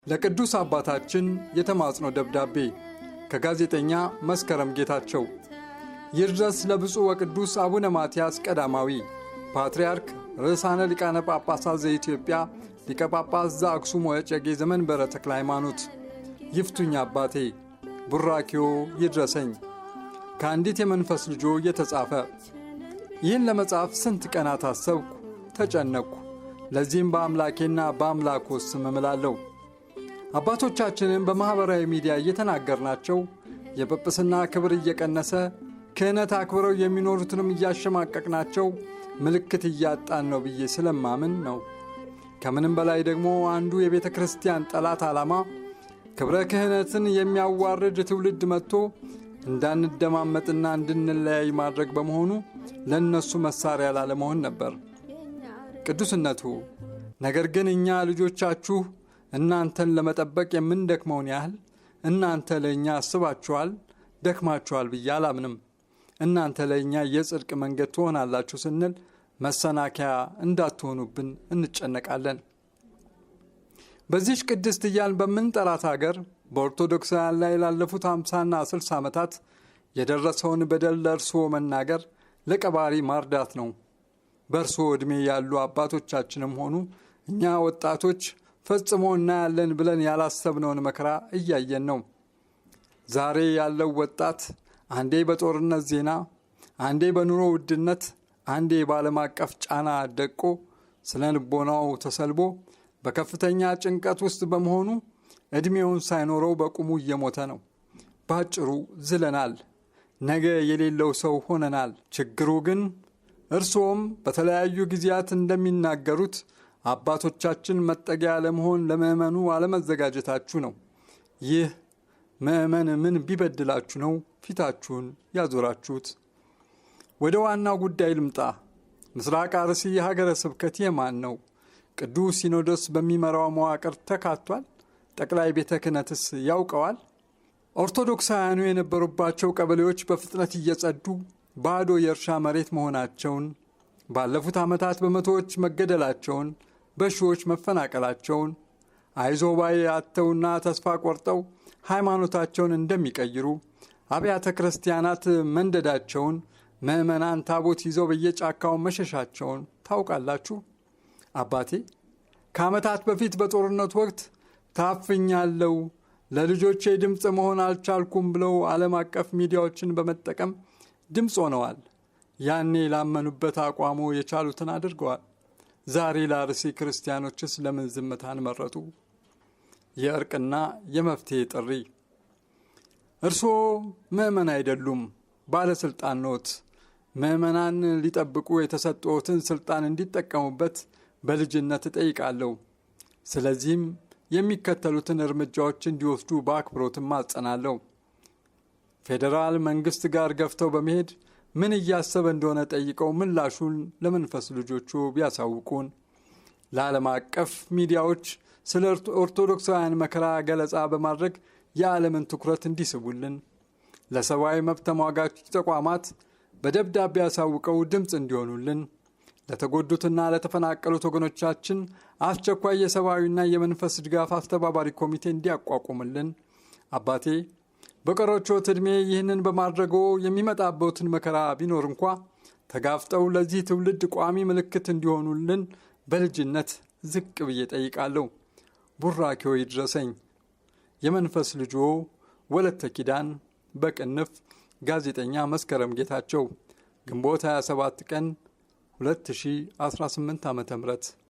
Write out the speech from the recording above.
ለቅዱስ አባታችን የተማጽኖ ደብዳቤ ከጋዜጠኛ መስከረም ጌታቸው። ይድረስ ለብፁዕ ወቅዱስ አቡነ ማትያስ ቀዳማዊ ፓትርያርክ ርዕሳነ ሊቃነ ጳጳሳት ዘኢትዮጵያ ሊቀ ጳጳስ ዘአክሱም ወዕጨጌ ዘመንበረ ተክለ ሃይማኖት። ይፍቱኝ አባቴ ቡራኪዮ ይድረሰኝ። ከአንዲት የመንፈስ ልጆ የተጻፈ። ይህን ለመጻፍ ስንት ቀናት አሰብኩ፣ ተጨነቅኩ። ለዚህም በአምላኬና በአምላኮ ስም እምላለሁ። አባቶቻችንን በማኅበራዊ ሚዲያ እየተናገርናቸው የጵጵስና ክብር እየቀነሰ ክህነት አክብረው የሚኖሩትንም እያሸማቀቅናቸው ምልክት እያጣን ነው ብዬ ስለማምን ነው። ከምንም በላይ ደግሞ አንዱ የቤተ ክርስቲያን ጠላት ዓላማ ክብረ ክህነትን የሚያዋርድ ትውልድ መጥቶ እንዳንደማመጥና እንድንለያይ ማድረግ በመሆኑ ለእነሱ መሳሪያ ላለመሆን ነበር። ቅዱስነቱ ነገር ግን እኛ ልጆቻችሁ እናንተን ለመጠበቅ የምንደክመውን ያህል እናንተ ለእኛ አስባችኋል፣ ደክማችኋል ብዬ አላምንም። እናንተ ለእኛ የጽድቅ መንገድ ትሆናላችሁ ስንል መሰናከያ እንዳትሆኑብን እንጨነቃለን። በዚህች ቅድስት እያልን በምንጠራት አገር በኦርቶዶክሳውያን ላይ ላለፉት 50ና 60 ዓመታት የደረሰውን በደል ለእርስዎ መናገር ለቀባሪ ማርዳት ነው። በእርስዎ ዕድሜ ያሉ አባቶቻችንም ሆኑ እኛ ወጣቶች ፈጽሞ እናያለን ብለን ያላሰብነውን መከራ እያየን ነው። ዛሬ ያለው ወጣት አንዴ በጦርነት ዜና፣ አንዴ በኑሮ ውድነት፣ አንዴ በዓለም አቀፍ ጫና ደቆ ስነ ልቦናው ተሰልቦ በከፍተኛ ጭንቀት ውስጥ በመሆኑ ዕድሜውን ሳይኖረው በቁሙ እየሞተ ነው። ባጭሩ ዝለናል። ነገ የሌለው ሰው ሆነናል። ችግሩ ግን እርሶም በተለያዩ ጊዜያት እንደሚናገሩት አባቶቻችን መጠጊያ ለመሆን ለምእመኑ አለመዘጋጀታችሁ ነው። ይህ ምእመን ምን ቢበድላችሁ ነው ፊታችሁን ያዞራችሁት? ወደ ዋናው ጉዳይ ልምጣ። ምስራቅ አርሲ የሀገረ ስብከት የማን ነው? ቅዱስ ሲኖዶስ በሚመራው መዋቅር ተካቷል? ጠቅላይ ቤተ ክህነትስ ያውቀዋል? ኦርቶዶክሳውያኑ የነበሩባቸው ቀበሌዎች በፍጥነት እየጸዱ ባዶ የእርሻ መሬት መሆናቸውን፣ ባለፉት ዓመታት በመቶዎች መገደላቸውን፣ በሺዎች መፈናቀላቸውን፣ አይዞባይ አጥተውና ተስፋ ቆርጠው ሃይማኖታቸውን እንደሚቀይሩ፣ አብያተ ክርስቲያናት መንደዳቸውን፣ ምዕመናን ታቦት ይዘው በየጫካው መሸሻቸውን ታውቃላችሁ። አባቴ ከዓመታት በፊት በጦርነት ወቅት ታፍኛለሁ፣ ለልጆቼ ድምፅ መሆን አልቻልኩም ብለው ዓለም አቀፍ ሚዲያዎችን በመጠቀም ድምፅ ሆነዋል። ያኔ ላመኑበት አቋሙ የቻሉትን አድርገዋል። ዛሬ ለአርሲ ክርስቲያኖችስ ለምን ዝምታን መረጡ? የእርቅና የመፍትሄ ጥሪ። እርስዎ ምዕመን አይደሉም፣ ባለሥልጣን ኖት። ምዕመናን ሊጠብቁ የተሰጠዎትን ሥልጣን እንዲጠቀሙበት በልጅነት እጠይቃለሁ። ስለዚህም የሚከተሉትን እርምጃዎች እንዲወስዱ በአክብሮትም አጸናለሁ። ፌዴራል መንግሥት ጋር ገፍተው በመሄድ ምን እያሰበ እንደሆነ ጠይቀው ምላሹን ለመንፈስ ልጆቹ ቢያሳውቁን። ለዓለም አቀፍ ሚዲያዎች ስለ ኦርቶዶክሳውያን መከራ ገለጻ በማድረግ የዓለምን ትኩረት እንዲስቡልን። ለሰብአዊ መብት ተሟጋች ተቋማት በደብዳቤ ያሳውቀው ድምፅ እንዲሆኑልን። ለተጎዱትና ለተፈናቀሉት ወገኖቻችን አስቸኳይ የሰብአዊና የመንፈስ ድጋፍ አስተባባሪ ኮሚቴ እንዲያቋቁምልን። አባቴ በቀሮቾት ዕድሜ ይህንን በማድረጎ የሚመጣበትን መከራ ቢኖር እንኳ ተጋፍጠው ለዚህ ትውልድ ቋሚ ምልክት እንዲሆኑልን በልጅነት ዝቅ ብዬ ጠይቃለሁ። ቡራኪዮ ይድረሰኝ። የመንፈስ ልጆ ወለተ ኪዳን በቅንፍ ጋዜጠኛ መስከረም ጌታቸው። ግንቦት 27 ቀን 2018 ዓ.ም